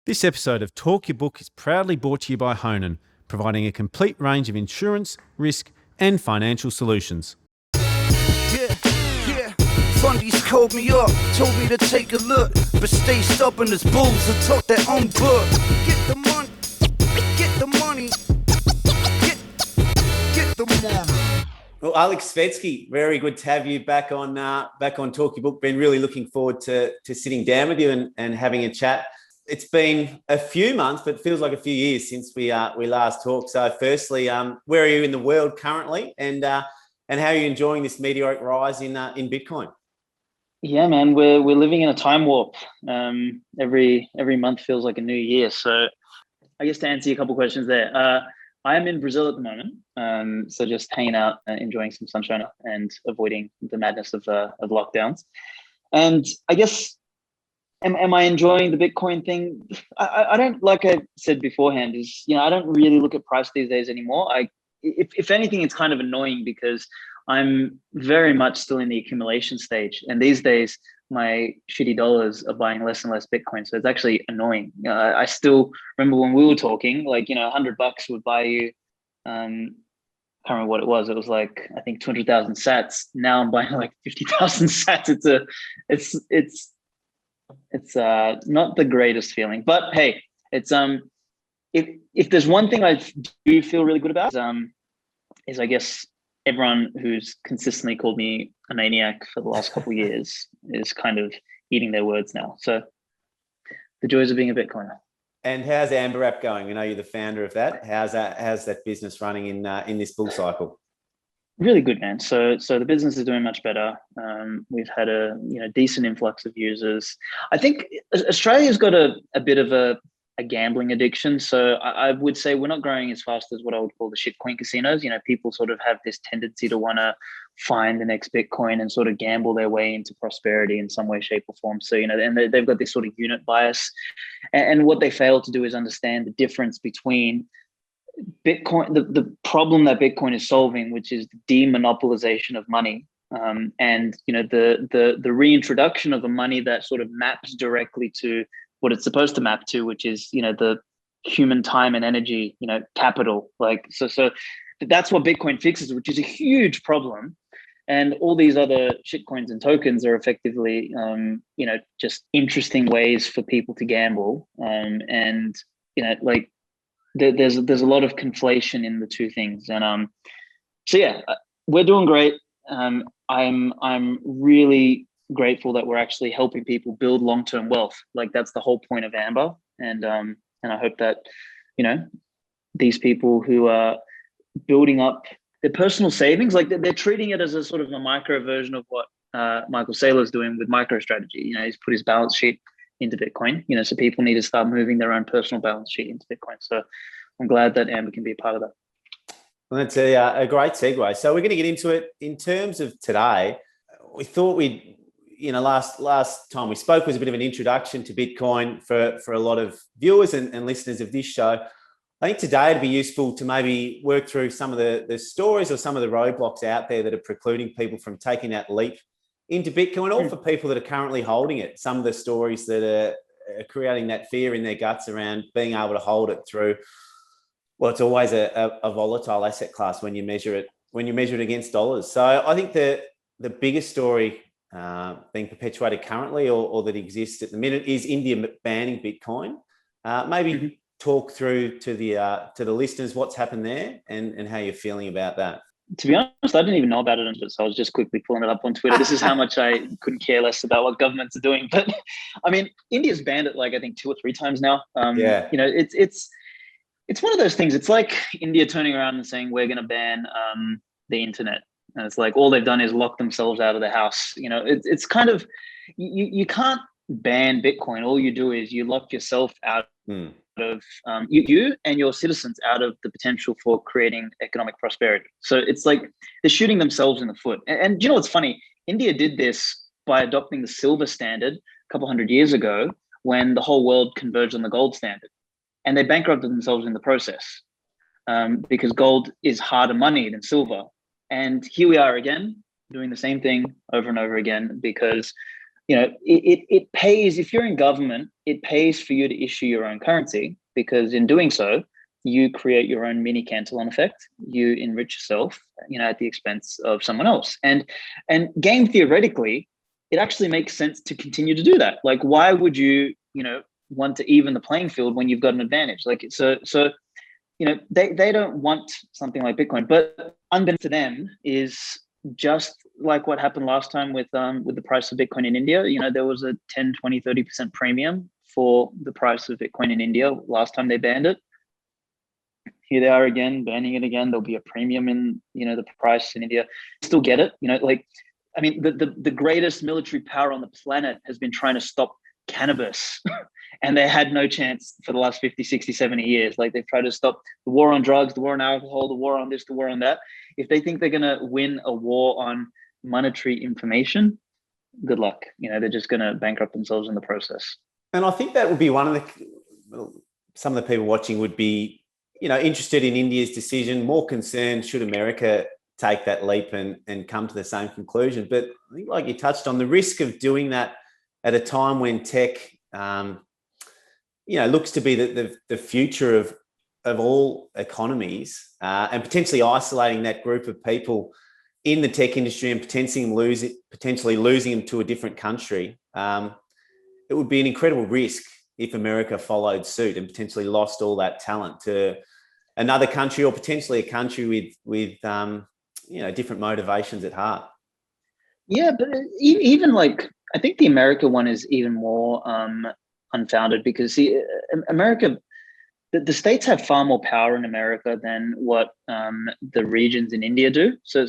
This episode of Talk Your Book is proudly brought to you by Honan, providing a complete range of insurance, risk, and financial solutions. Fundies called me up, told me to take a look, but stay stubborn as bulls and talk their own book. Get the money, get the money, get the money. Well, Alex Svetski, very good to have you back on Talk Your Book. Been really looking forward to sitting down with you and having a chat. It's been a few months, but it feels like a few years since we last talked. So, firstly, where are you in the world currently, and how are you enjoying this meteoric rise in Bitcoin? Yeah, man, we're living in a time warp. Every month feels like a new year. So, I guess to answer a couple of questions there, I am in Brazil at the moment. So just hanging out, enjoying some sunshine and avoiding the madness of lockdowns. And I guess. Am I enjoying the Bitcoin thing? I don't, like I said beforehand, I don't really look at price these days anymore. If anything, it's kind of annoying because I'm very much still in the accumulation stage. And these days, my shitty dollars are buying less and less Bitcoin. So it's actually annoying. I still remember when we were talking, like, $100 would buy you, can't remember what it was. It was like, I think 200,000 sats. Now I'm buying like 50,000 sats. It's not the greatest feeling, but hey, it's if there's one thing I do feel really good about is I guess everyone who's consistently called me a maniac for the last couple of years is kind of eating their words now. So the joys of being a Bitcoiner. And how's Amber App going? I know you're the founder of that. How's that business running in this bull cycle? Really good, man. So the business is doing much better. We've had a decent influx of users. I think Australia's got a bit of a gambling addiction. So I would say we're not growing as fast as what I would call the shitcoin casinos. People sort of have this tendency to want to find the next Bitcoin and sort of gamble their way into prosperity in some way, shape, or form. So and they've got this sort of unit bias, and what they fail to do is understand the difference between Bitcoin, the problem that Bitcoin is solving, which is the demonopolization of money, and the reintroduction of a money that sort of maps directly to what it's supposed to map to, which is the human time and energy, capital. So that's what Bitcoin fixes, which is a huge problem. And all these other shitcoins and tokens are effectively, just interesting ways for people to gamble, there's a lot of conflation in the two things. And we're doing great. I'm really grateful that we're actually helping people build long-term wealth. Like, that's the whole point of Amber. And I hope that these people who are building up their personal savings, like they're treating it as a sort of a micro version of what Michael Saylor's doing with MicroStrategy. He's put his balance sheet into Bitcoin, so people need to start moving their own personal balance sheet into Bitcoin. So I'm glad that Amber can be a part of that. Well, that's a great segue. So we're going to get into it. In terms of today, we thought last time we spoke was a bit of an introduction to Bitcoin for a lot of viewers and listeners of this show. I think today it'd be useful to maybe work through some of the stories or some of the roadblocks out there that are precluding people from taking that leap into Bitcoin, or for people that are currently holding it. Some of the stories that are creating that fear in their guts around being able to hold it through. Well, it's always a volatile asset class when you measure it against dollars. So I think the biggest story being perpetuated currently or that exists at the minute is India banning Bitcoin. Maybe talk through to the listeners what's happened there and how you're feeling about that. To be honest, I didn't even know about it until, so I was just quickly pulling it up on Twitter. This is how much I couldn't care less about what governments are doing. But I mean, India's banned it I think 2 or 3 times now. It's one of those things. It's like India turning around and saying, we're going to ban the internet. And it's like all they've done is lock themselves out of the house. It's kind of, you can't ban Bitcoin. All you do is you lock yourself out of you and your citizens out of the potential for creating economic prosperity. So it's like they're shooting themselves in the foot. And you know what's funny? India did this by adopting the silver standard a couple hundred years ago when the whole world converged on the gold standard. And they bankrupted themselves in the process because gold is harder money than silver. And here we are again, doing the same thing over and over again because it pays, if you're in government, it pays for you to issue your own currency, because in doing so, you create your own mini Cantillon effect. You enrich yourself, at the expense of someone else. And game theoretically, it actually makes sense to continue to do that. Like, why would you, want to even the playing field when you've got an advantage? Like, so they don't want something like Bitcoin, but unbeknownst to them is just like what happened last time with the price of Bitcoin in India. There was a 10, 20, 30% premium for the price of Bitcoin in India last time they banned it. Here they are again, banning it again. There'll be a premium in, the price in India. Still get it. The greatest military power on the planet has been trying to stop cannabis and they had no chance for the last 50, 60, 70 years. Like, they've tried to stop the war on drugs, the war on alcohol, the war on this, the war on that. If they think they're going to win a war on monetary information, good luck. They're just going to bankrupt themselves in the process. And I think that would be some of the people watching would be, interested in India's decision, more concerned should America take that leap and come to the same conclusion. But I think, like you touched on, the risk of doing that at a time when tech, looks to be the future of all economies, and potentially isolating that group of people in the tech industry and potentially losing them to a different country. It would be an incredible risk if America followed suit and potentially lost all that talent to another country, or potentially a country with different motivations at heart. Yeah, but even like, I think the America one is even more unfounded, because America, the states have far more power in America than what the regions in India do. So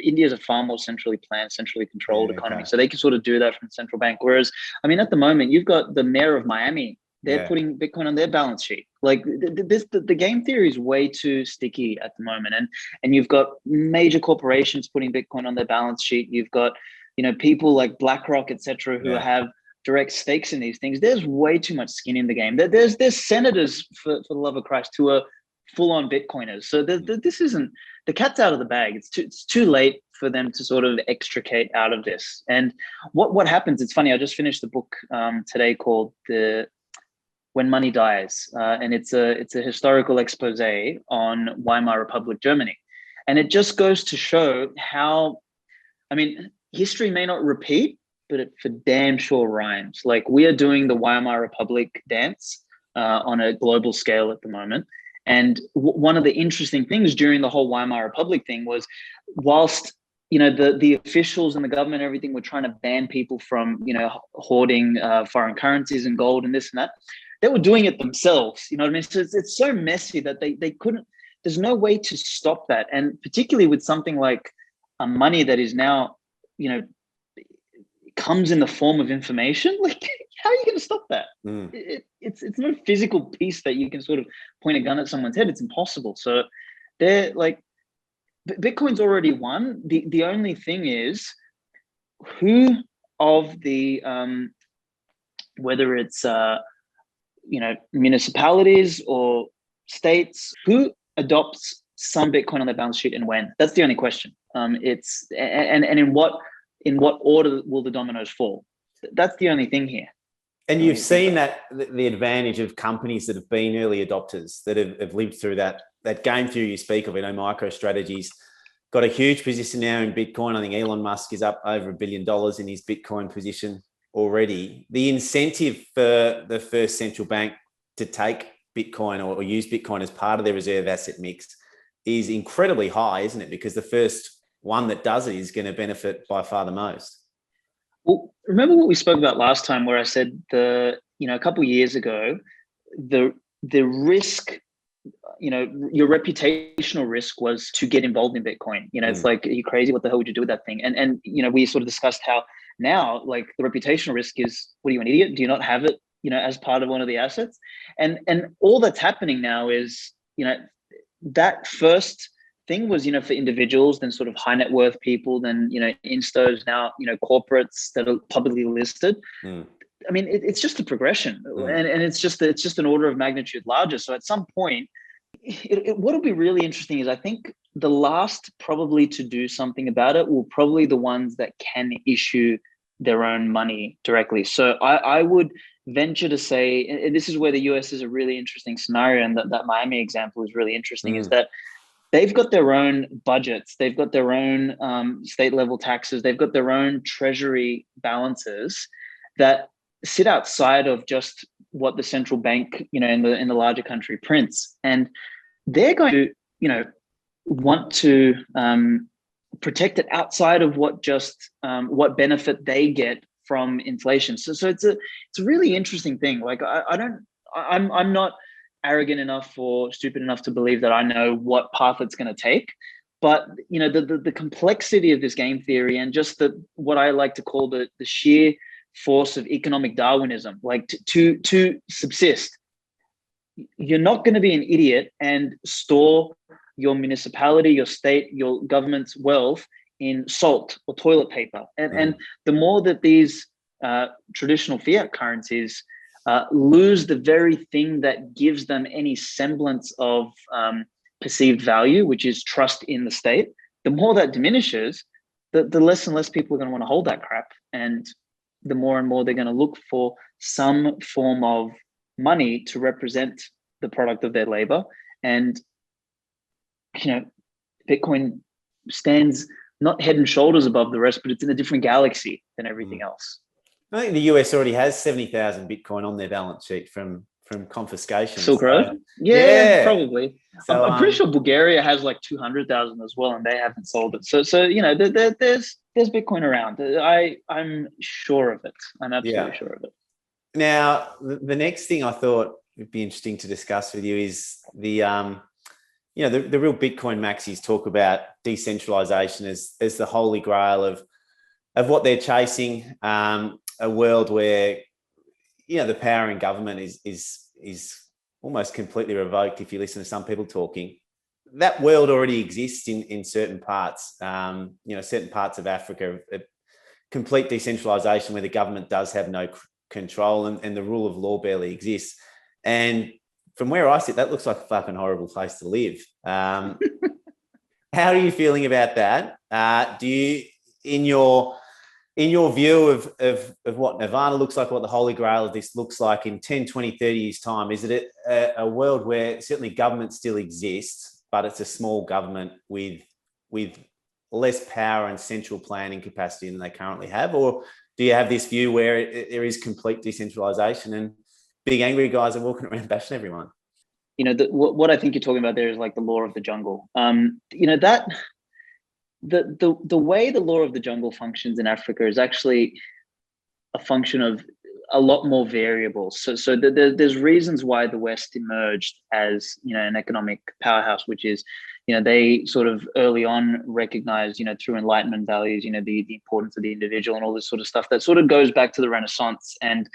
India is a far more centrally planned, centrally controlled economy. Okay. So they can sort of do that from the central bank. Whereas, at the moment, you've got the mayor of Miami. They're putting Bitcoin on their balance sheet. Like, the game theory is way too sticky at the moment. And you've got major corporations putting Bitcoin on their balance sheet. You've got, people like BlackRock, et cetera, who have direct stakes in these things. There's way too much skin in the game. There's senators, for the love of Christ, who are full-on Bitcoiners. So this isn't, the cat's out of the bag. It's too late for them to sort of extricate out of this. And what happens, it's funny, I just finished a book today called When Money Dies, and it's a historical expose on Weimar Republic Germany. And it just goes to show how, history may not repeat, but it for damn sure rhymes. Like, we are doing the Weimar Republic dance on a global scale at the moment. And one of the interesting things during the whole Weimar Republic thing was, whilst the officials and the government and everything were trying to ban people from hoarding foreign currencies and gold and this and that, they were doing it themselves. You know what I mean? So it's so messy that they couldn't. There's no way to stop that, and particularly with something like money that is now comes in the form of information. Like, how are you going to stop that? It's not a physical piece that you can sort of point a gun at someone's head. It's impossible. So they're like, Bitcoin's already won. The only thing is, who of the whether it's municipalities or states, who adopts some Bitcoin on their balance sheet and when? That's the only question. It's and in what order will the dominoes fall? That's the only thing here. And you've seen that the advantage of companies that have been early adopters, that have lived through that game theory you speak of, MicroStrategy's got a huge position now in Bitcoin. I think Elon Musk is up over $1 billion in his Bitcoin position already. The incentive for the first central bank to take Bitcoin or use Bitcoin as part of their reserve asset mix is incredibly high, isn't it? Because the first one that does it is going to benefit by far the most. Well, remember what we spoke about last time, where I said a couple of years ago, the risk, your reputational risk was to get involved in Bitcoin. It's like, are you crazy? What the hell would you do with that thing? And we sort of discussed how now, like, the reputational risk is, what are you, an idiot? Do you not have it, as part of one of the assets? And all that's happening now is, that first thing was, for individuals, then sort of high net worth people, then, instos, now, corporates that are publicly listed. It's just a progression, and it's just an order of magnitude larger. So at some point, what'll be really interesting is, I think the last probably to do something about it will probably the ones that can issue their own money directly. So I would venture to say, and this is where the US is a really interesting scenario, and that Miami example is really interesting, is that they've got their own budgets, they've got their own state level taxes, they've got their own treasury balances that sit outside of just what the central bank, in the larger country prints, and they're going to, want to protect it outside of what what benefit they get from inflation. So it's a really interesting thing. Like I'm not arrogant enough or stupid enough to believe that I know what path it's going to take, but the complexity of this game theory, and just what I like to call the sheer force of economic Darwinism, like to subsist, you're not going to be an idiot and store your municipality, your state, your government's wealth in salt or toilet paper. And the more that these traditional fiat currencies lose the very thing that gives them any semblance of perceived value, which is trust in the state, the more that diminishes, the less and less people are going to want to hold that crap. And the more and more they're going to look for some form of money to represent the product of their labor. And Bitcoin stands not head and shoulders above the rest, but it's in a different galaxy than everything else. I think the US already has 70,000 Bitcoin on their balance sheet from confiscation. Silk Road? Yeah, probably. So, I'm pretty sure Bulgaria has like 200,000 as well, and they haven't sold it. So there's Bitcoin around. I'm sure of it. I'm absolutely sure of it. Now, the next thing I thought would be interesting to discuss with you is the real Bitcoin maxis talk about decentralization as the holy grail of what they're chasing. A world where the power in government is almost completely revoked. If you listen to some people talking, that world already exists in certain parts. Certain parts of Africa, complete decentralization where the government does have no control and the rule of law barely exists. And from where I sit, that looks like a fucking horrible place to live. How are you feeling about that? Do you, in your view of what Nirvana looks like, what the holy grail of this looks like in 10, 20, 30 years' time, is it a world where certainly government still exists, but it's a small government with less power and central planning capacity than they currently have? Or do you have this view where there is complete decentralization and big angry guys are walking around bashing everyone? What I think you're talking about there is like the law of the jungle. That the way the law of the jungle functions in Africa is actually a function of a lot more variables. So there's reasons why the West emerged as an economic powerhouse, which is they sort of early on recognized through Enlightenment values the importance of the individual and all this sort of stuff that sort of goes back to the Renaissance, and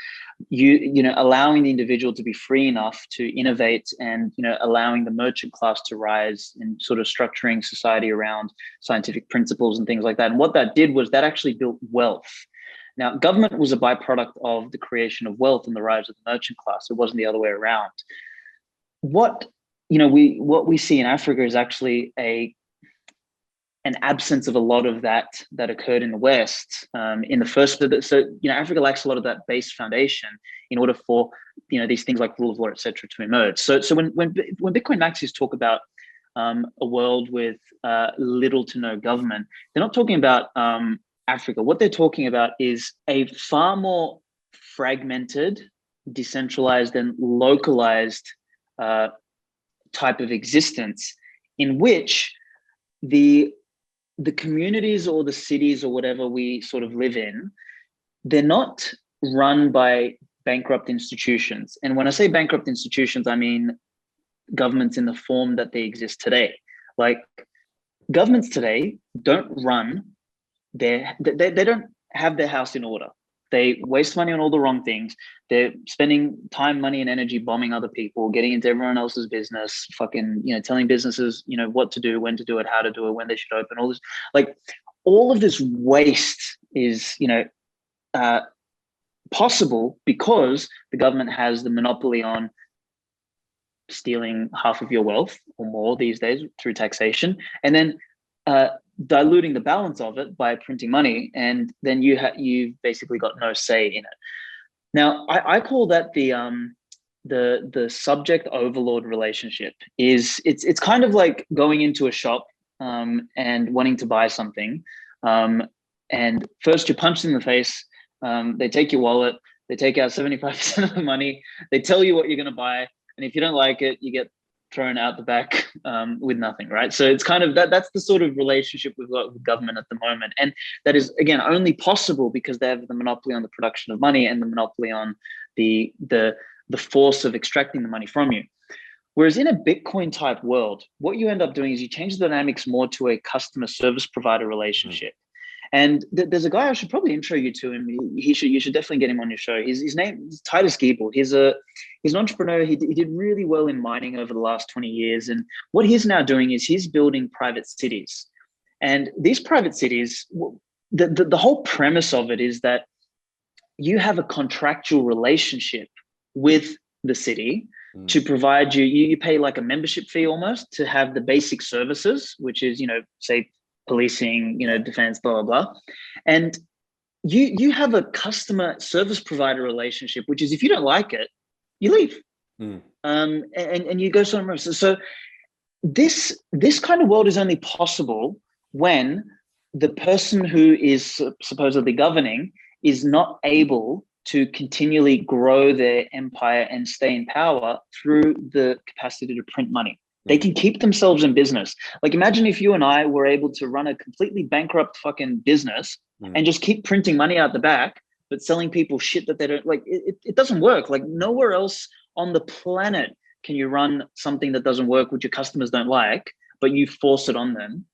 allowing the individual to be free enough to innovate, and allowing the merchant class to rise, and sort of structuring society around scientific principles and things like that. And what that did was that actually built wealth. Now, government was a byproduct of the creation of wealth and the rise of the merchant class. It wasn't the other way around. What we see in Africa is actually an absence of a lot of that occurred in the West in the first. So Africa lacks a lot of that base foundation in order for these things like rule of law, etc., to emerge. So when Bitcoin maxis talk about a world with little to no government, they're not talking about Africa. What they're talking about is a far more fragmented, decentralized, and localized type of existence, in which the communities or the cities or whatever we sort of live in, they're not run by bankrupt institutions. And when I say bankrupt institutions, I mean governments in the form that they exist today. Like, governments today don't run they don't have their house in order. They waste money on all the wrong things. They're spending time, money, and energy bombing other people, getting into everyone else's business, fucking, telling businesses, what to do, when to do it, how to do it, when they should open, all this. Like, all of this waste is, possible because the government has the monopoly on stealing half of your wealth or more these days through taxation. And then diluting the balance of it by printing money, and then you've basically got no say in it. Now, I call that the subject overlord relationship. It's kind of like going into a shop and wanting to buy something, and first you're punched in the face. They take your wallet, they take out 75% of the money, they tell you what you're going to buy, and if you don't like it, you get thrown out the back with nothing, right? So it's kind of that's the sort of relationship we've got with government at the moment, and that is, again, only possible because they have the monopoly on the production of money and the monopoly on the force of extracting the money from you. Whereas in a Bitcoin type world, what you end up doing is you change the dynamics more to a customer service provider relationship. And there's a guy I should probably intro you to him. You should definitely get him on your show. His name is Titus Giebel. He's an entrepreneur. He did really well in mining over the last 20 years. And what he's now doing is he's building private cities. And these private cities, the whole premise of it is that you have a contractual relationship with the city to provide you pay like a membership fee almost to have the basic services, which is, say, policing, defense, blah, blah, blah. And you have a customer service provider relationship, which is if you don't like it, you leave. And you go somewhere else. So this kind of world is only possible when the person who is supposedly governing is not able to continually grow their empire and stay in power through the capacity to print money. They can keep themselves in business. Like, imagine if you and I were able to run a completely bankrupt fucking business and just keep printing money out the back, but selling people shit that they don't like. It doesn't work. Like, nowhere else on the planet can you run something that doesn't work, which your customers don't like, but you force it on them,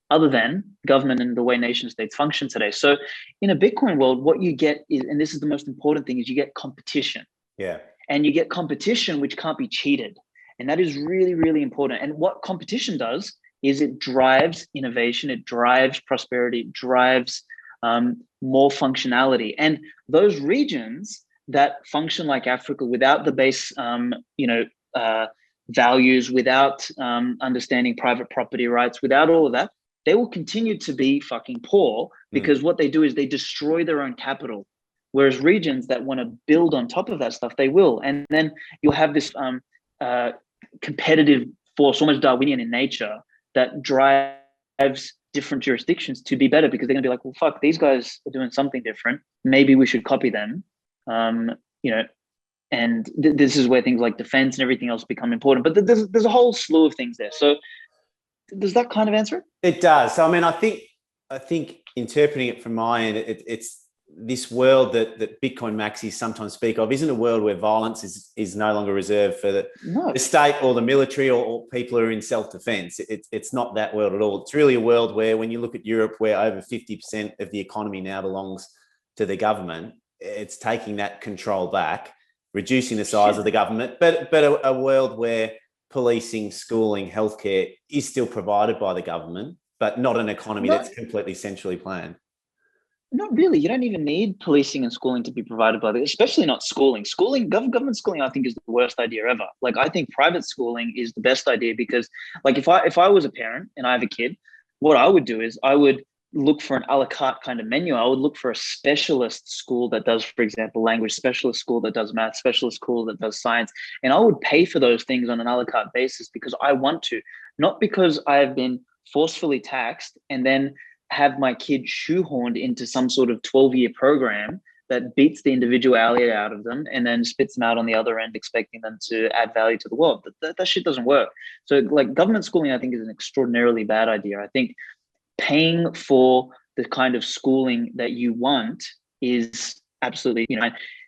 other than government and the way nation states function today. So in a Bitcoin world, what you get is, and this is the most important thing, is you get competition. Yeah. And you get competition which can't be cheated. And that is really, really important. And what competition does is it drives innovation, it drives prosperity, it drives more functionality. And those regions that function like Africa without the base, values, without understanding private property rights, without all of that, they will continue to be fucking poor because what they do is they destroy their own capital. Whereas regions that want to build on top of that stuff, they will. And then you'll have this competitive force, almost Darwinian in nature, that drives different jurisdictions to be better because they're going to be like, well, fuck, these guys are doing something different. Maybe we should copy them. And this is where things like defense and everything else become important. But there's a whole slew of things there. So does that kind of answer it? It does. So, I mean, I think interpreting it from my end, it's this world that Bitcoin maxis sometimes speak of isn't a world where violence is no longer reserved for the state or the military or people who are in self-defense. It's not that world at all. It's really a world where, when you look at Europe, where over 50% of the economy now belongs to the government, it's taking that control back, reducing the size of the government, but a world where policing, schooling, healthcare is still provided by the government, but not an economy that's completely centrally planned. Not really. You don't even need policing and schooling to be provided by especially not schooling. Government schooling, I think, is the worst idea ever. Like, I think private schooling is the best idea because, like, if I was a parent and I have a kid, what I would do is I would look for an a la carte kind of menu. I would look for a specialist school that does, for example, language, specialist school that does math, specialist school that does science. And I would pay for those things on an a la carte basis because I want to, not because I have been forcefully taxed and then have my kid shoehorned into some sort of 12-year program that beats the individuality out of them and then spits them out on the other end, expecting them to add value to the world. That shit doesn't work. So, like, government schooling, I think, is an extraordinarily bad idea. I think paying for the kind of schooling that you want is absolutely,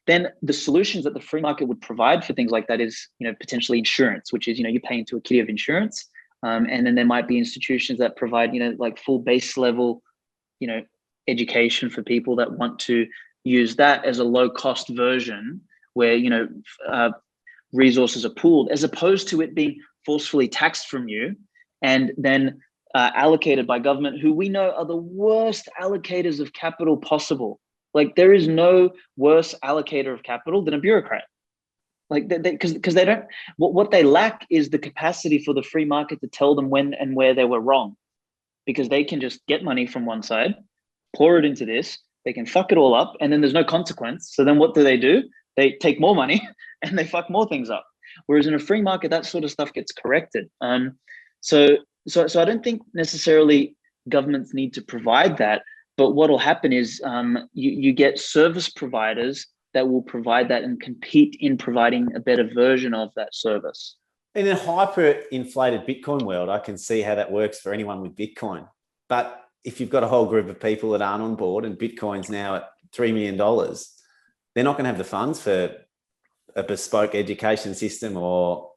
then the solutions that the free market would provide for things like that is, potentially insurance, which is, you pay into a kitty of insurance. And then there might be institutions that provide, like full base level, education for people that want to use that as a low cost version where, resources are pooled, as opposed to it being forcefully taxed from you and then allocated by government, who we know are the worst allocators of capital possible. Like, there is no worse allocator of capital than a bureaucrat. Like, because they don't, what they lack is the capacity for the free market to tell them when and where they were wrong. because they can just get money from one side, pour it into this, they can fuck it all up, and then there's no consequence. So then what do? They take more money and they fuck more things up. Whereas in a free market, that sort of stuff gets corrected. So I don't think necessarily governments need to provide that, but what will happen is you get service providers that will provide that and compete in providing a better version of that service. In a hyper-inflated Bitcoin world, I can see how that works for anyone with Bitcoin. But if you've got a whole group of people that aren't on board and Bitcoin's now at $3 million, they're not going to have the funds for a bespoke education system or,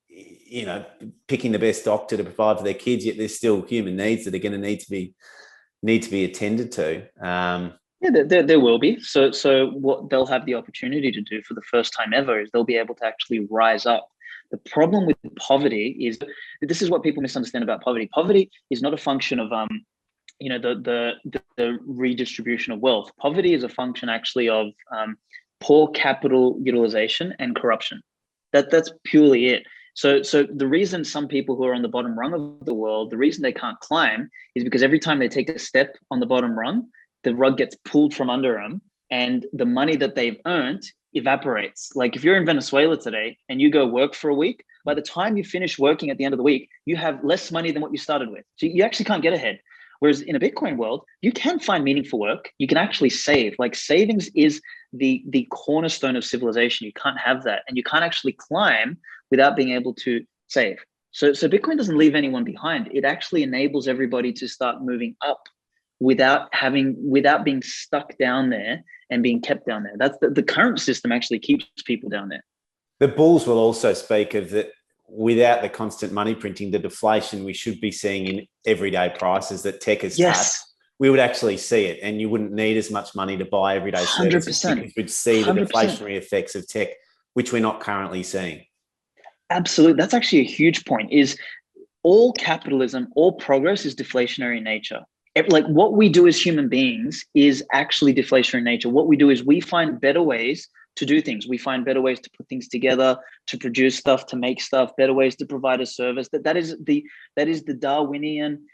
you know, picking the best doctor to provide for their kids. Yet there's still human needs that are going to need to be attended to. Yeah, there will be. So what they'll have the opportunity to do for the first time ever is they'll be able to actually rise up. The problem with poverty is, this is what people misunderstand about poverty. Poverty is not a function of the redistribution of wealth. Poverty is a function actually of poor capital utilization and corruption. That's purely it. So the reason some people who are on the bottom rung of the world, the reason they can't climb is because every time they take a step on the bottom rung, the rug gets pulled from under them and the money that they've earned evaporates. Like if you're in Venezuela today and you go work for a week, by the time you finish working at the end of the week, you have less money than what you started with. So you actually can't get ahead. Whereas in a Bitcoin world, you can find meaningful work. You can actually save. Like savings is the cornerstone of civilization. You can't have that. And you can't actually climb without being able to save. So Bitcoin doesn't leave anyone behind. It actually enables everybody to start moving up without being stuck down there and being kept down there. That's the current system actually keeps people down there. The bulls will also speak of that without the constant money printing, the deflation we should be seeing in everyday prices that tech has touched, we would actually see it, and you wouldn't need as much money to buy everyday services because we'd see the 100%. deflationary effects of tech, which we're not currently seeing. Absolutely. That's actually a huge point, is all capitalism, all progress is deflationary in nature. Like what we do as human beings is actually deflationary in nature. What we do is we find better ways to do things. We find better ways to put things together, to produce stuff, to make stuff, better ways to provide a service. That is the Darwinian,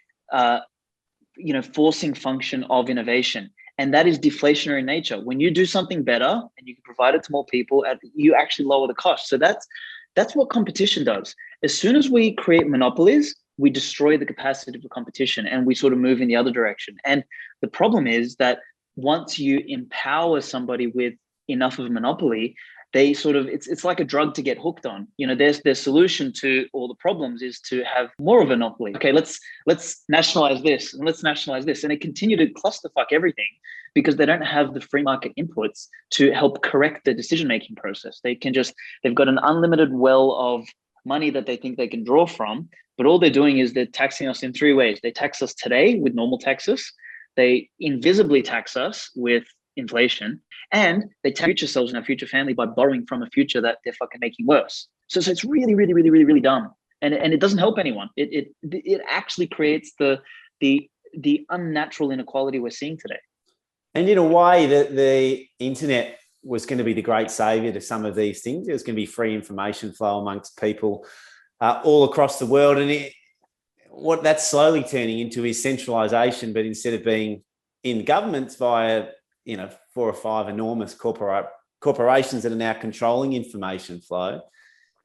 forcing function of innovation. And that is deflationary in nature. When you do something better and you can provide it to more people, you actually lower the cost. So that's what competition does. As soon as we create monopolies, we destroy the capacity for competition and we sort of move in the other direction. And the problem is that once you empower somebody with enough of a monopoly, they sort of, it's like a drug to get hooked on. Their solution to all the problems is to have more of a monopoly. Okay, let's nationalize this and let's nationalize this. And they continue to clusterfuck everything because they don't have the free market inputs to help correct the decision-making process. They've got an unlimited well of money that they think they can draw from, but all they're doing is they're taxing us in three ways. They tax us today with normal taxes, they invisibly tax us with inflation, and they tax future selves and our future family by borrowing from a future that they're fucking making worse. So it's really, really, really, really, really dumb. And it doesn't help anyone. It actually creates the unnatural inequality we're seeing today. And in a way, the internet was going to be the great savior to some of these things. There's going to be free information flow amongst people all across the world. And what that's slowly turning into is centralization, but instead of being in governments via, 4 or 5 enormous corporations that are now controlling information flow.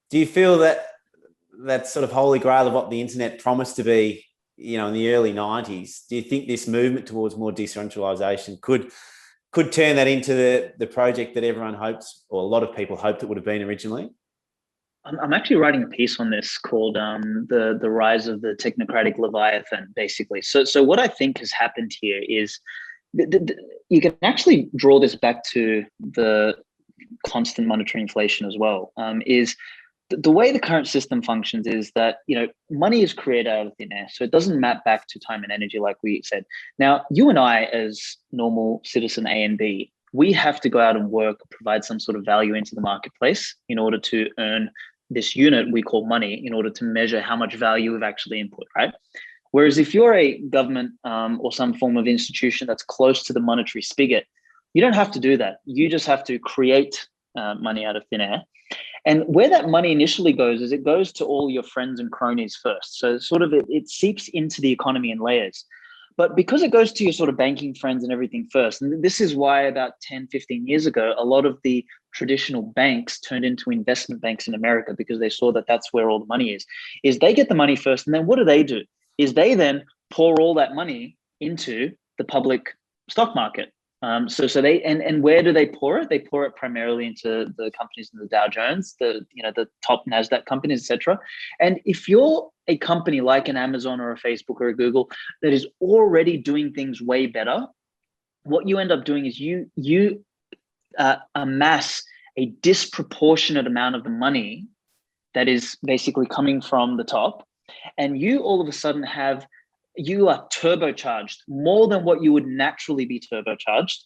Do you feel that sort of holy grail of what the internet promised to be, in the early 90s, do you think this movement towards more decentralization could turn that into the project that everyone hopes, or a lot of people hoped it would have been originally? I'm actually writing a piece on this called the rise of the technocratic Leviathan, basically. So what I think has happened here is you can actually draw this back to the constant monetary inflation as well. Is the way the current system functions is that, money is created out of thin air. So it doesn't map back to time and energy like we said. Now, you and I, as normal citizen A and B, we have to go out and work, provide some sort of value into the marketplace in order to earn this unit we call money, in order to measure how much value we've actually input, right? Whereas if you're a government or some form of institution that's close to the monetary spigot, you don't have to do that. You just have to create money out of thin air. And where that money initially goes is it goes to all your friends and cronies first. So sort of it seeps into the economy in layers. But because it goes to your sort of banking friends and everything first, and this is why about 10, 15 years ago, a lot of the traditional banks turned into investment banks in America, because they saw that that's where all the money is they get the money first. And then what do? Is they then pour all that money into the public stock market. So they and where do they pour it? They pour it primarily into the companies in the Dow Jones, the top NASDAQ companies, etc. And if you're a company like an Amazon or a Facebook or a Google that is already doing things way better, what you end up doing is you amass a disproportionate amount of the money that is basically coming from the top, and you all of a sudden you are turbocharged more than what you would naturally be turbocharged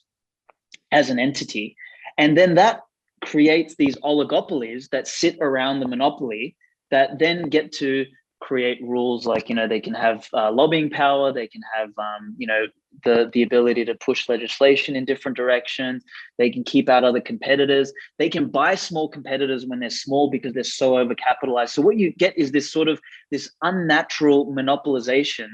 as an entity. And then that creates these oligopolies that sit around the monopoly that then get to create rules like, they can have lobbying power, they can have, the ability to push legislation in different directions, they can keep out other competitors, they can buy small competitors when they're small because they're so overcapitalized. So what you get is this unnatural monopolization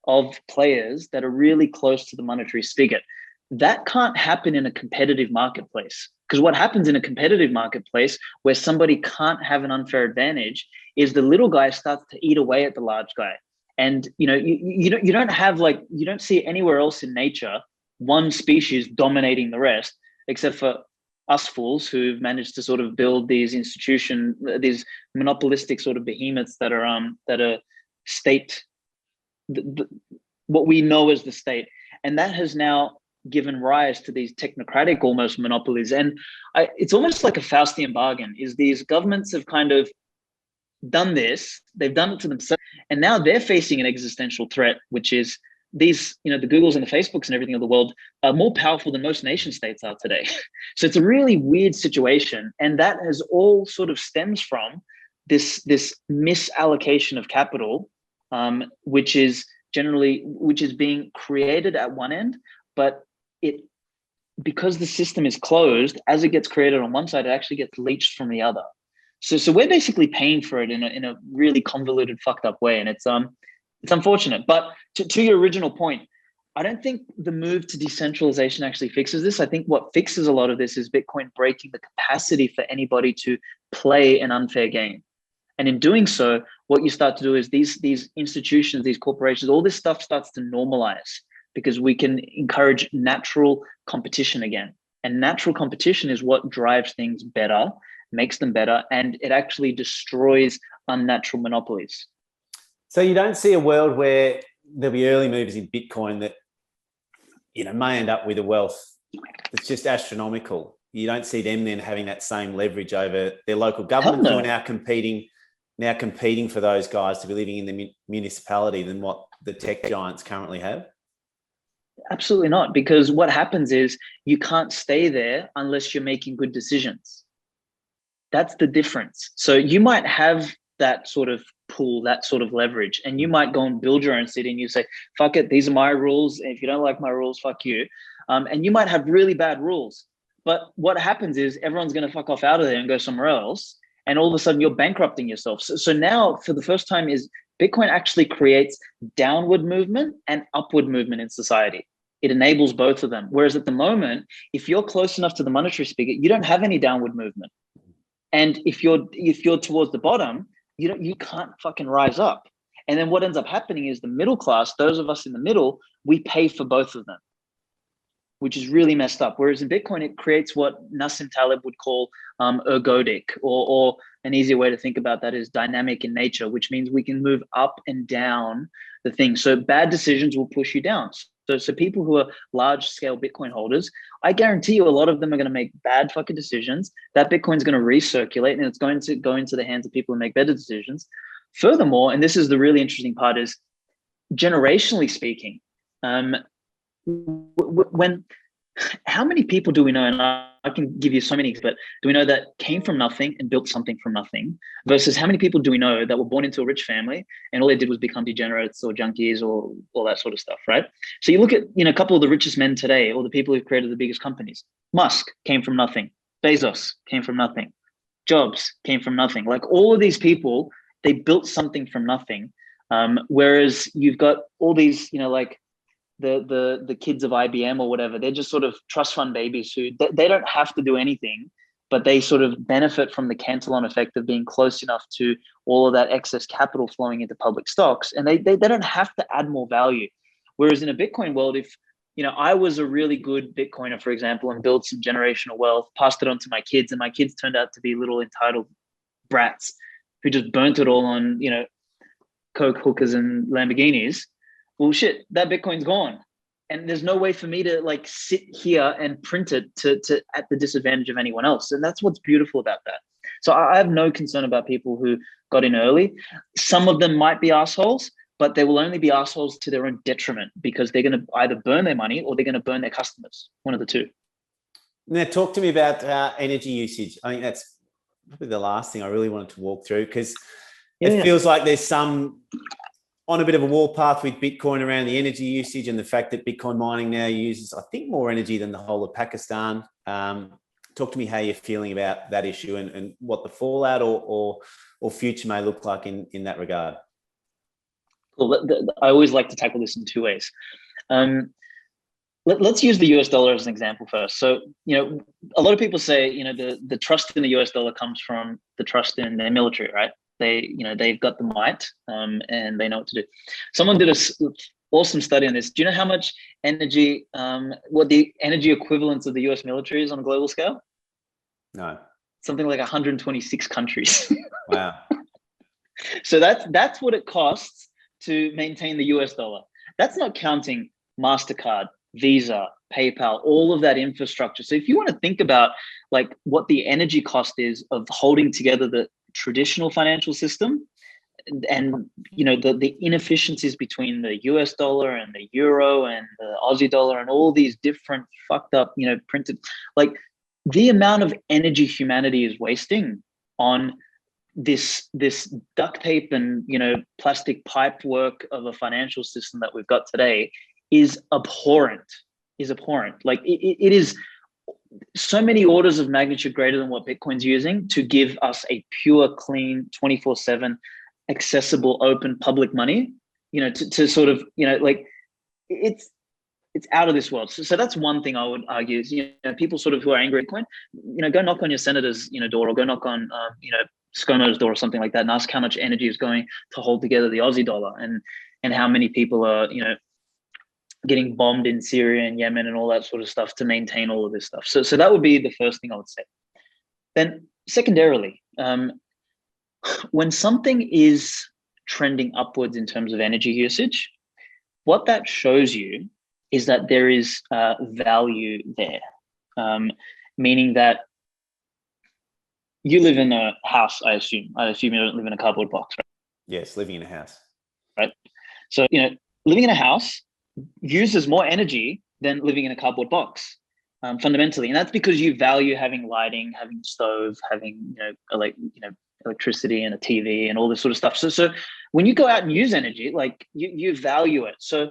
of players that are really close to the monetary spigot. That can't happen in a competitive marketplace, because what happens in a competitive marketplace where somebody can't have an unfair advantage is the little guy starts to eat away at the large guy. And you don't see anywhere else in nature one species dominating the rest, except for us fools who've managed to sort of build these these monopolistic sort of behemoths that are state, what we know as the state. And that has now given rise to these technocratic almost monopolies. And it's almost like a Faustian bargain, is these governments have kind of done this, they've done it to themselves, and now they're facing an existential threat, which is these, the Googles and the Facebooks and everything of the world are more powerful than most nation states are today. So it's a really weird situation. And that has all sort of stems from this misallocation of capital, which is being created at one end, but because the system is closed, as it gets created on one side, it actually gets leached from the other. So we're basically paying for it in a really convoluted, fucked up way, and it's unfortunate. But to your original point, I don't think the move to decentralization actually fixes this. I think what fixes a lot of this is Bitcoin breaking the capacity for anybody to play an unfair game. And in doing so, what you start to do is these institutions, these corporations, all this stuff starts to normalize, because we can encourage natural competition again. And natural competition is what drives things better, makes them better, and it actually destroys unnatural monopolies. So you don't see a world where there'll be early movers in Bitcoin that, may end up with a wealth that's just astronomical. You don't see them then having that same leverage over their local government, who are now competing for those guys to be living in the municipality than what the tech giants currently have? Absolutely not, because what happens is you can't stay there unless you're making good decisions. That's the difference. So you might have that sort of pool, that sort of leverage, and you might go and build your own city and you say, fuck it, these are my rules. And if you don't like my rules, fuck you. And you might have really bad rules. But what happens is everyone's going to fuck off out of there and go somewhere else. And all of a sudden you're bankrupting yourself. So now for the first time is Bitcoin actually creates downward movement and upward movement in society. It enables both of them. Whereas at the moment, if you're close enough to the monetary spigot, you don't have any downward movement. And if you're towards the bottom, you can't fucking rise up. And then what ends up happening is the middle class, those of us in the middle, we pay for both of them, which is really messed up. Whereas in Bitcoin, it creates what Nassim Taleb would call ergodic, or an easier way to think about that is dynamic in nature, which means we can move up and down the thing. So bad decisions will push you down. So people who are large scale Bitcoin holders, I guarantee you a lot of them are going to make bad fucking decisions. That Bitcoin's going to recirculate, and it's going to go into the hands of people who make better decisions. Furthermore, and this is the really interesting part, is generationally speaking, how many people do we know, and I can give you so many, but do we know that came from nothing and built something from nothing, versus how many people do we know that were born into a rich family and all they did was become degenerates or junkies or all that sort of stuff, right? So you look at a couple of the richest men today, or the people who've created the biggest companies. Musk came from nothing. Bezos came from nothing. jobs came from nothing. Like all of these people, they built something from nothing. Whereas you've got all these, like the kids of IBM or whatever, they're just sort of trust fund babies who they don't have to do anything, but they sort of benefit from the Cantillon effect of being close enough to all of that excess capital flowing into public stocks, and they don't have to add more value. Whereas in a Bitcoin world, if I was a really good Bitcoiner, for example, and built some generational wealth, passed it on to my kids, and my kids turned out to be little entitled brats who just burnt it all on, Coke hookers and Lamborghinis. Well, shit, that Bitcoin's gone. And there's no way for me to like sit here and print it to at the disadvantage of anyone else. And that's what's beautiful about that. So I have no concern about people who got in early. Some of them might be assholes, but they will only be assholes to their own detriment because they're going to either burn their money or they're going to burn their customers. One of the two. Now, talk to me about energy usage. I think that's probably the last thing I really wanted to walk through, because it feels like there's some on a bit of a warpath with Bitcoin around the energy usage and the fact that Bitcoin mining now uses, I think, more energy than the whole of Pakistan. Talk to me how you're feeling about that issue and what the fallout or future may look like in that regard. Cool. I always like to tackle this in two ways. Let's use the US dollar as an example first. So, a lot of people say, the trust in the US dollar comes from the trust in their military, right? They've got the might and they know what to do. Someone did an awesome study on this. Do you know how much energy, what the energy equivalence of the US military is on a global scale? No. Something like 126 countries. Wow. So that's what it costs to maintain the US dollar. That's not counting MasterCard, Visa, PayPal, all of that infrastructure. So if you want to think about like what the energy cost is of holding together the traditional financial system and the inefficiencies between the US dollar and the euro and the Aussie dollar and all these different fucked up, printed, like the amount of energy humanity is wasting on this duct tape and plastic pipe work of a financial system that we've got today is abhorrent. Like it is so many orders of magnitude greater than what Bitcoin's using to give us a pure, clean, 24/7 accessible, open public money, to sort of, like it's out of this world. So that's one thing I would argue is, people sort of who are angry at Bitcoin, go knock on your senator's, door, or go knock on, ScoMo's door or something like that and ask how much energy is going to hold together the Aussie dollar and how many people are, getting bombed in Syria and Yemen and all that sort of stuff to maintain all of this stuff. So that would be the first thing I would say. Then secondarily, when something is trending upwards in terms of energy usage, what that shows you is that there is value there, meaning that you live in a house, I assume. I assume you don't live in a cardboard box, right? Yes, living in a house. Right. So, living in a house uses more energy than living in a cardboard box, fundamentally. And that's because you value having lighting, having stove, having, electricity and a TV and all this sort of stuff. So when you go out and use energy, like you value it. So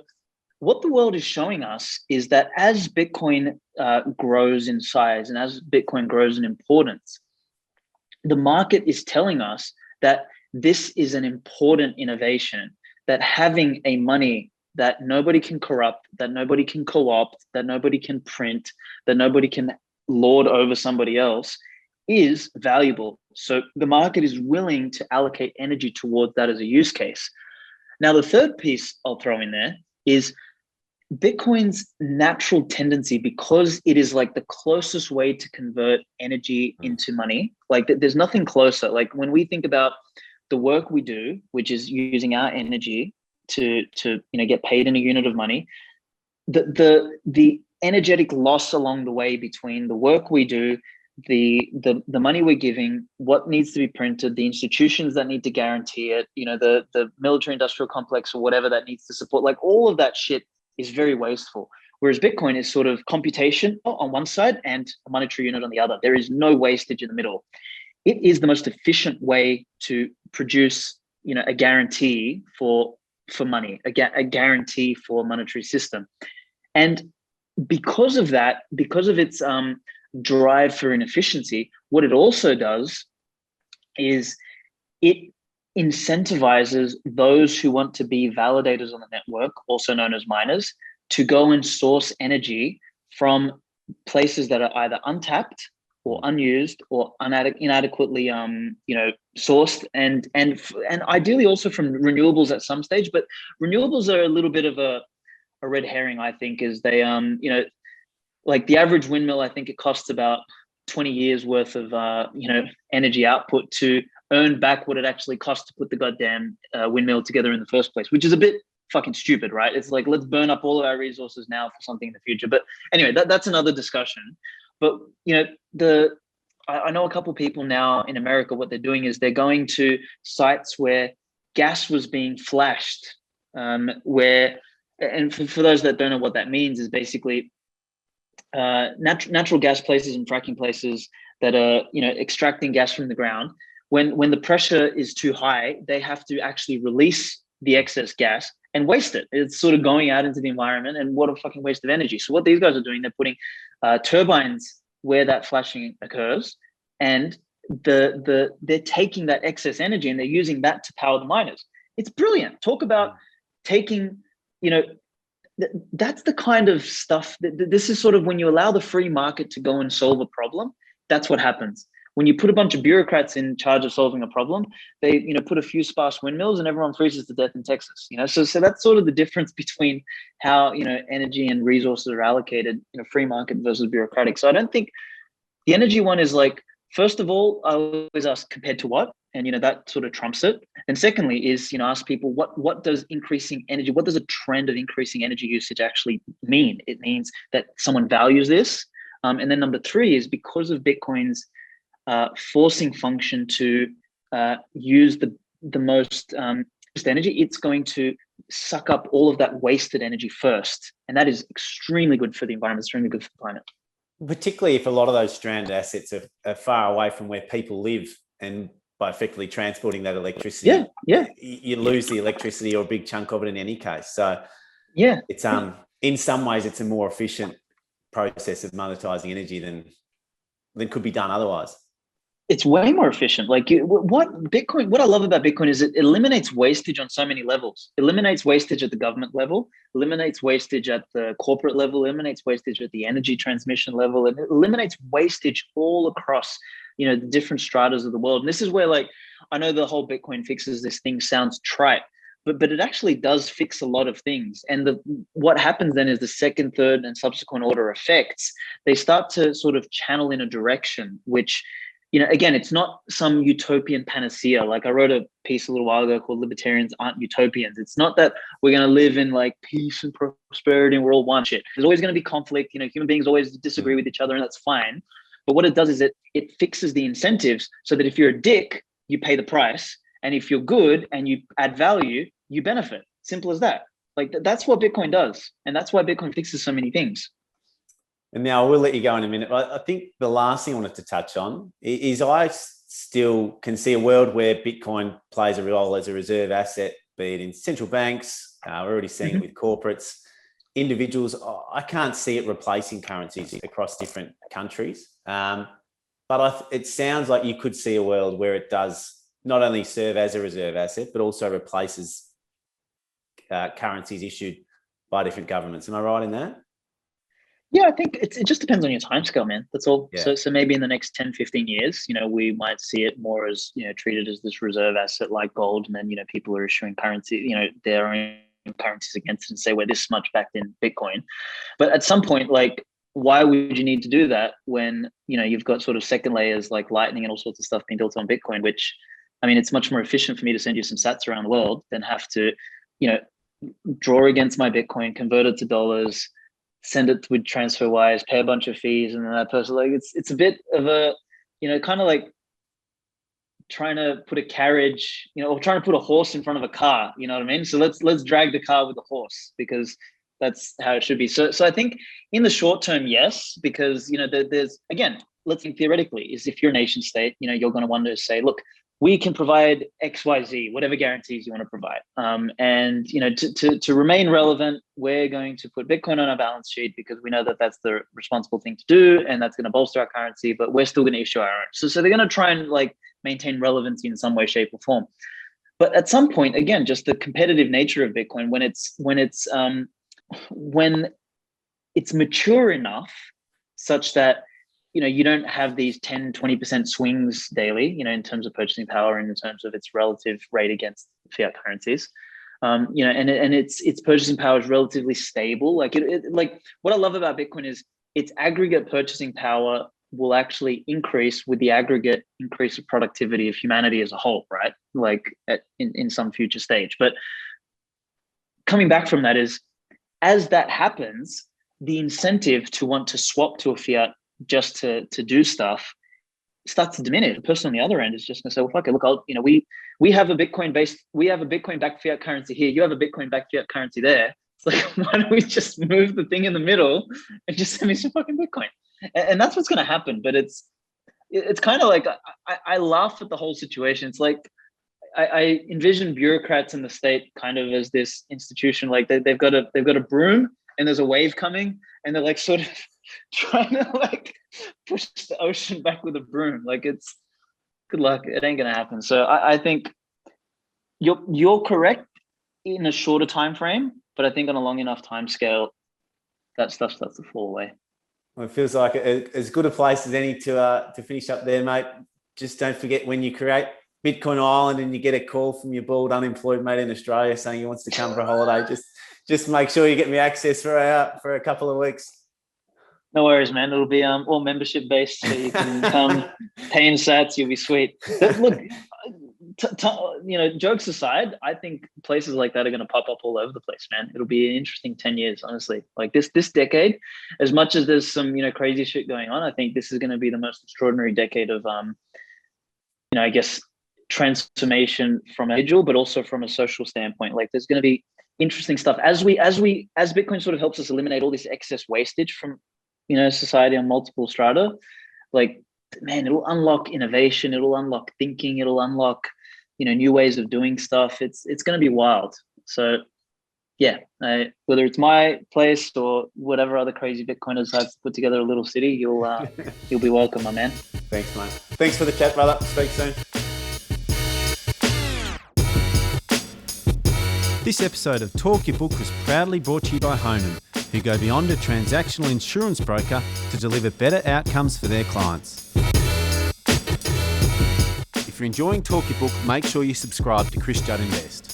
what the world is showing us is that as Bitcoin grows in size and as Bitcoin grows in importance, the market is telling us that this is an important innovation, that having a money that nobody can corrupt, that nobody can co-opt, that nobody can print, that nobody can lord over somebody else is valuable. So the market is willing to allocate energy towards that as a use case. Now, the third piece I'll throw in there is Bitcoin's natural tendency, because it is like the closest way to convert energy into money. Like there's nothing closer. Like when we think about the work we do, which is using our energy to get paid in a unit of money, the energetic loss along the way between the work we do, the money we're giving, what needs to be printed, the institutions that need to guarantee it, the military industrial complex or whatever that needs to support, like all of that shit is very wasteful. Whereas Bitcoin is sort of computation on one side and a monetary unit on the other. There is no wastage in the middle. It is the most efficient way to produce, a guarantee for money, a guarantee for a monetary system. And because of that, because of its drive for inefficiency, what it also does is it incentivizes those who want to be validators on the network, also known as miners, to go and source energy from places that are either untapped or unused or inadequately sourced, and ideally also from renewables at some stage. But renewables are a little bit of a red herring, I think, is they like the average windmill, I think it costs about 20 years worth of energy output to earn back what it actually costs to put the goddamn windmill together in the first place, which is a bit fucking stupid, right? It's like, let's burn up all of our resources now for something in the future. But anyway, that's another discussion. But I know a couple of people now in America, what they're doing is they're going to sites where gas was being flashed, for those that don't know what that means, is basically natural gas places and fracking places that are extracting gas from the ground. When the pressure is too high, they have to actually release the excess gas and waste it. It's sort of going out into the environment, and what a fucking waste of energy. So what these guys are doing, they're putting turbines where that flashing occurs, and they're taking that excess energy and they're using that to power the miners. It's brilliant. Talk about taking, that's the kind of stuff this is sort of when you allow the free market to go and solve a problem. That's what happens. When you put a bunch of bureaucrats in charge of solving a problem, they put a few sparse windmills and everyone freezes to death in Texas. So that's sort of the difference between how energy and resources are allocated, free market versus bureaucratic. So I don't think the energy one is like, first of all, I always ask compared to what, and that sort of trumps it. And secondly is ask people what does increasing energy, what does a trend of increasing energy usage actually mean? It means that someone values this, and then number three is because of Bitcoin's forcing function to use the most energy, it's going to suck up all of that wasted energy first, and that is extremely good for the environment, extremely good for the planet. Particularly if a lot of those stranded assets are far away from where people live, and by effectively transporting that electricity, you lose the electricity or a big chunk of it in any case. So it's in some ways it's a more efficient process of monetizing energy than could be done otherwise. It's way more efficient. Like what I love about Bitcoin is it eliminates wastage on so many levels. It eliminates wastage at the government level, eliminates wastage at the corporate level, eliminates wastage at the energy transmission level, and it eliminates wastage all across, the different stratas of the world. And this is where, like, I know the whole Bitcoin fixes this thing sounds trite, but it actually does fix a lot of things. And what happens then is the second, third, and subsequent order effects, they start to sort of channel in a direction which, again, it's not some utopian panacea. Like I wrote a piece a little while ago called Libertarians Aren't Utopians. It's not that we're going to live in like peace and prosperity and we're all one shit. There's always going to be conflict. Human beings always disagree with each other, and that's fine. But what it does is it fixes the incentives so that if you're a dick, you pay the price. And if you're good and you add value, you benefit. Simple as that. Like that's what Bitcoin does. And that's why Bitcoin fixes so many things. And now I will let you go in a minute. I think the last thing I wanted to touch on is I still can see a world where Bitcoin plays a role as a reserve asset, be it in central banks. We're already seeing it with corporates, individuals. I can't see it replacing currencies across different countries. But it sounds like you could see a world where it does not only serve as a reserve asset, but also replaces currencies issued by different governments. Am I right in that? Yeah, I think it just depends on your timescale, man. That's all. Yeah. So maybe in the next 10, 15 years, we might see it more as, treated as this reserve asset like gold. And then, people are issuing currency, their own currencies against it and say we're this much backed in Bitcoin. But at some point, like, why would you need to do that when, you've got sort of second layers like Lightning and all sorts of stuff being built on Bitcoin, which, I mean, it's much more efficient for me to send you some sats around the world than have to, draw against my Bitcoin, convert it to dollars, send it with transfer wires, pay a bunch of fees, and then that person, like, it's a bit of a, kind of like trying to put a carriage, or trying to put a horse in front of a car, you know what I mean? So let's drag the car with the horse, because that's how it should be. So I think in the short term, yes, because there's, again, let's think theoretically, is if you're a nation state, you're going to want to say, look, we can provide XYZ, whatever guarantees you want to provide. And to remain relevant, we're going to put Bitcoin on our balance sheet because we know that that's the responsible thing to do, and that's going to bolster our currency. But we're still going to issue our own. So they're going to try and like maintain relevancy in some way, shape, or form. But at some point, again, just the competitive nature of Bitcoin, when it's mature enough such that you don't have these 10-20% swings daily, in terms of purchasing power and in terms of its relative rate against fiat currencies, and its purchasing power is relatively stable. Like like what I love about Bitcoin is its aggregate purchasing power will actually increase with the aggregate increase of productivity of humanity as a whole, right? Like in some future stage. But coming back from that is, as that happens, the incentive to want to swap to a fiat just to do stuff starts to diminish. The person on the other end is just gonna say, well, fuck it, look, we have a Bitcoin-backed fiat currency here. You have a Bitcoin-backed fiat currency there. It's like, why don't we just move the thing in the middle and just send me some fucking Bitcoin? And that's what's going to happen. But it's kind of like, I laugh at the whole situation. It's like, I envision bureaucrats in the state kind of as this institution, like they've got a broom and there's a wave coming, and they're like sort of trying to like push the ocean back with a broom. Like, it's good luck. It ain't going to happen. So I think you're correct in a shorter time frame, but I think on a long enough time scale, that stuff starts to fall away. Well, it feels like as good a place as any to finish up there, mate. Just don't forget, when you create Bitcoin Island and you get a call from your bald unemployed mate in Australia saying he wants to come for a holiday, just make sure you get me access for a couple of weeks. No worries, man. It'll be all membership based, so you can come pay in sats. You'll be sweet. But look, jokes aside, I think places like that are going to pop up all over the place, man. It'll be an interesting 10 years, honestly. Like this decade, as much as there's some crazy shit going on, I think this is going to be the most extraordinary decade of I guess transformation from an individual, but also from a social standpoint. Like, there's going to be interesting stuff as Bitcoin sort of helps us eliminate all this excess wastage from society on multiple strata. Like, man, it'll unlock innovation, it'll unlock thinking, it'll unlock new ways of doing stuff. It's going to be wild. So yeah, whether it's my place or whatever other crazy Bitcoiners have put together a little city, you'll be welcome, my man. Thanks, mate. Thanks for the chat, brother. Speak soon. This episode of Talk Your Book was proudly brought to you by Honan, who go beyond a transactional insurance broker to deliver better outcomes for their clients. If you're enjoying Talk Your Book, make sure you subscribe to Chris Judd Invest.